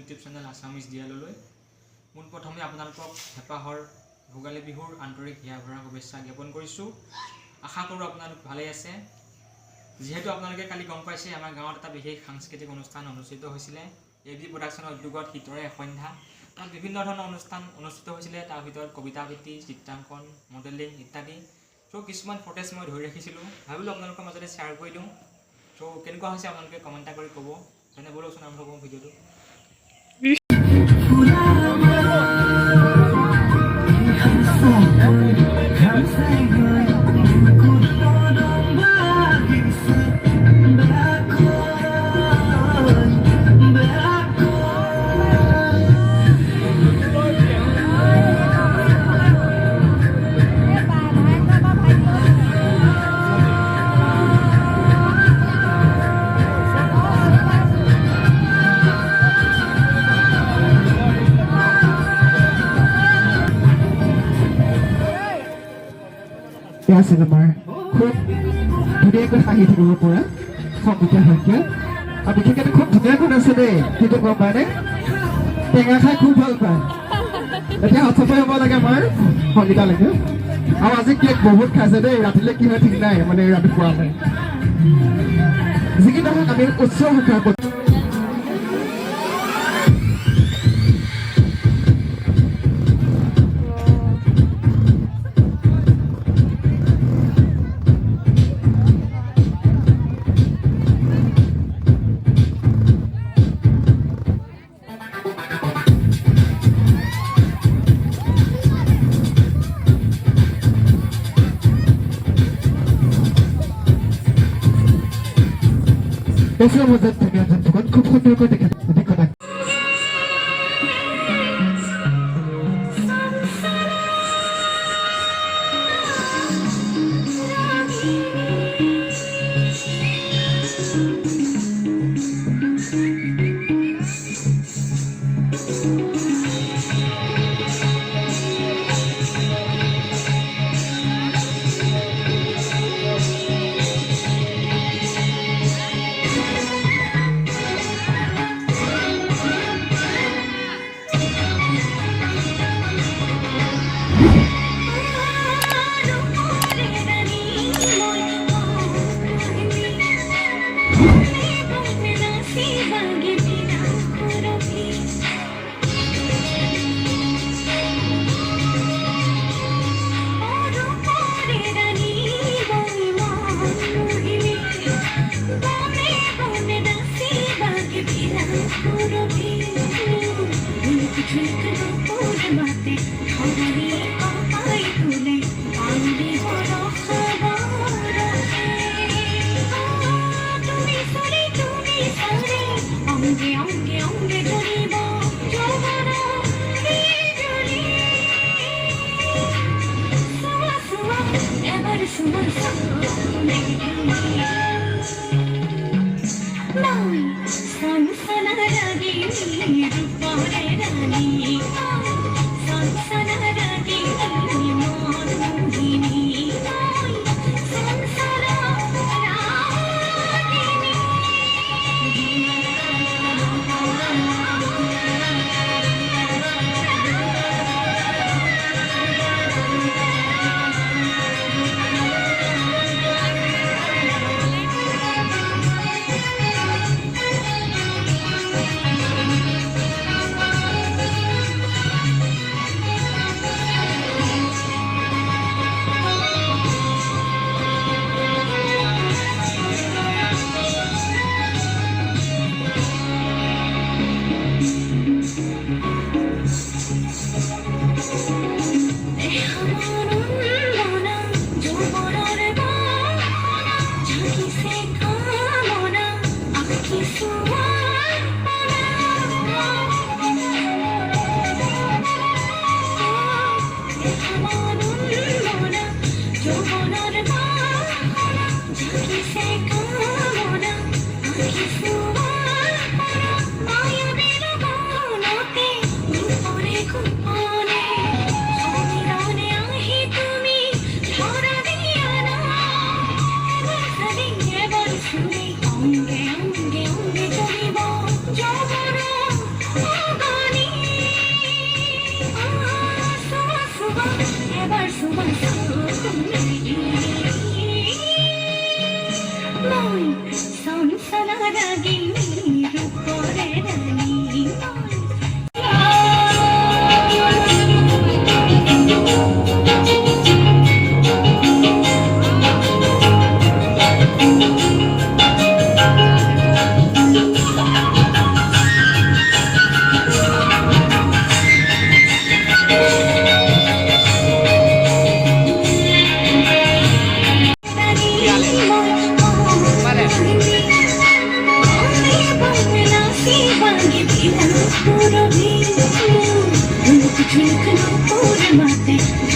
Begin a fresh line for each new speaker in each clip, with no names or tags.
YouTube channel Assamese ডিয়াললৈ পোনপ্ৰথমে আপোনালোকক হেঁপাহৰ ভোগালী বিহুৰ আন্তৰিক হিয়া ভৰা শুভেচ্ছা জ্ঞাপন কৰিছোঁ। আশা কৰোঁ আপোনালোক ভালেই আছে। যিহেতু আপোনালোকে কালি গম পাইছে আমাৰ গাঁৱত এটা বিশেষ সাংস্কৃতিক অনুষ্ঠান অনুষ্ঠিত হৈছিলে। এবি প্ৰডাকশ্যনৰ উদ্যোগত শীতৰে সন্ধ্যা, তাত বিভিন্ন ধৰণৰ অনুষ্ঠান অনুষ্ঠিত হৈছিলে। তাৰ ভিতৰত কবিতা আবৃত্তি, চিত্ৰাংকন, মডেলিং ইত্যাদি। চ' কিছুমান ফটেজ মই ধৰি ৰাখিছিলোঁ, ভাবিলোঁ আপোনালোকৰ মাজতে শ্বেয়াৰ কৰি দিওঁ। চ' কেনেকুৱা হৈছে আপোনালোকে কমেণ্ট এটা কৰি ক'ব। তেনে বলকচোন আৰম্ভ কৰোঁ ভিডিঅ'টো।
চিনেমাৰ খুব ধুনীয়াকৈ হাঁহি থাকিব পৰা সংগীতা শইকীয়া, আৰু বিশেষকৈ খুব ধুনীয়াকৈ আছে দেই। কিন্তু গম পায়নে টেঙা খাই খুব ভাল পায়। এতিয়া হঠপৈ হ'ব লাগে আমাৰ সংগীতালৈকে। আৰু আজি কেক বহুত খাইছে দেই, ৰাতিলৈ কি হয় ঠিক নাই, মানে ৰাতিপুৱা নাই। যিকি নহওক আমি উচ্চ শাখাৰ বেছিয়ে মজাত ধুনীয়া জন্তুখন খুব সুন্দৰকৈ দেখে অভিজ্ঞতা।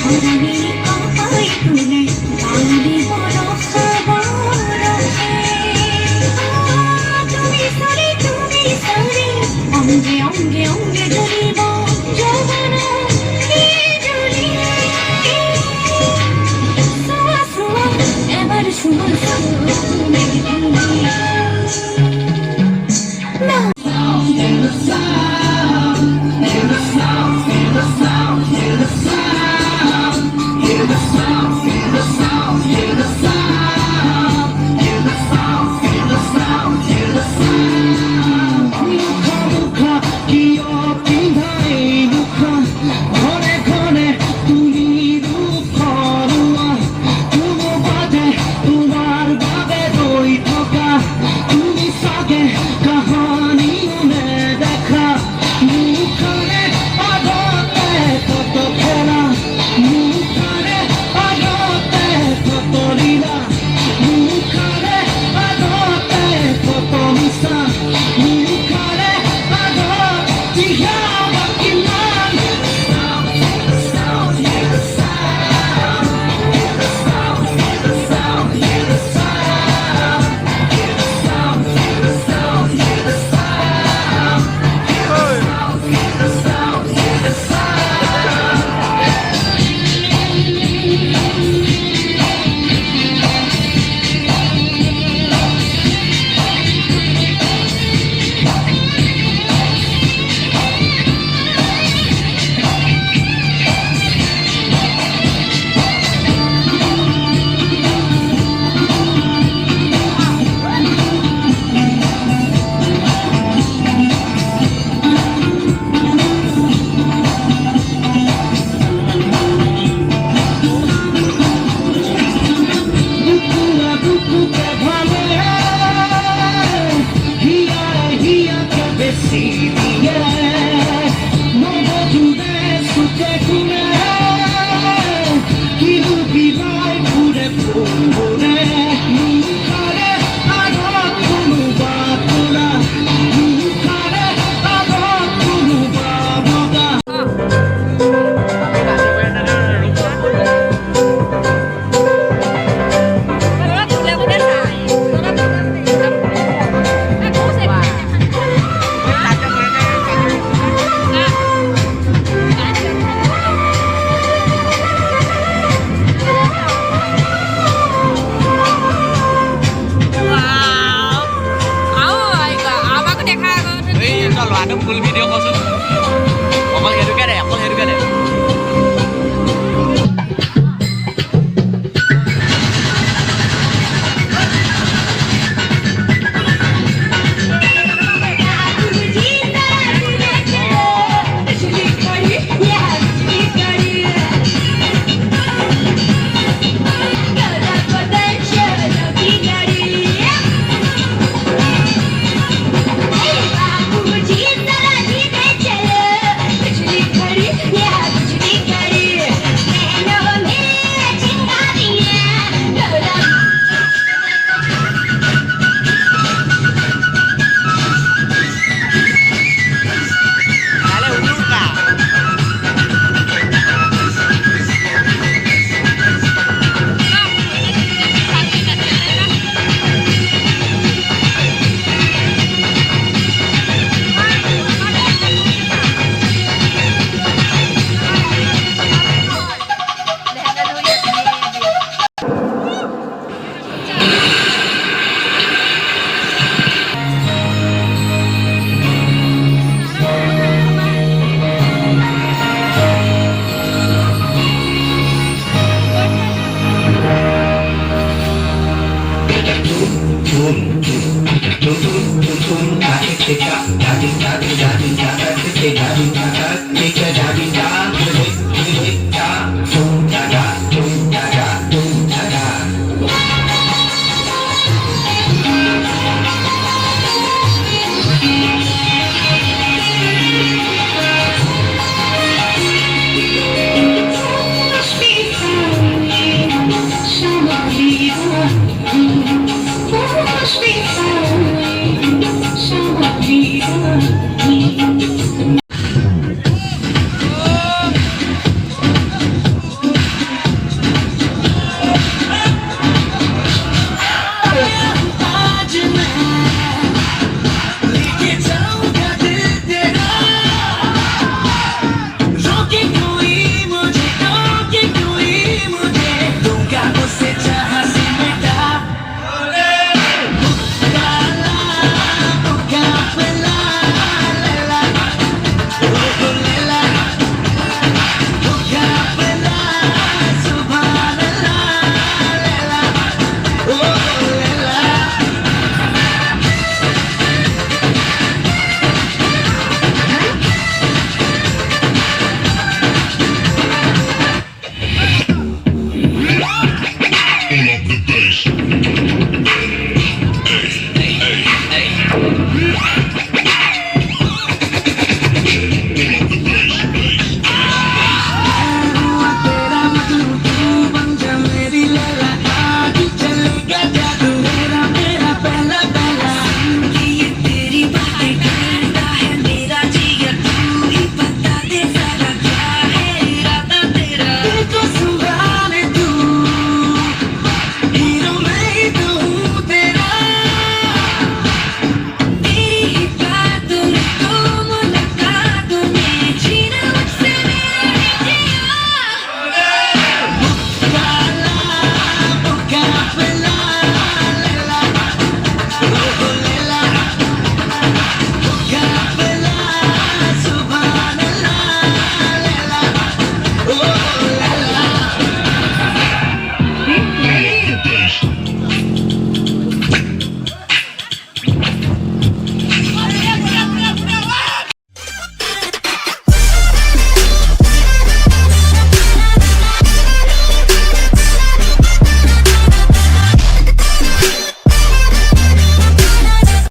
Puro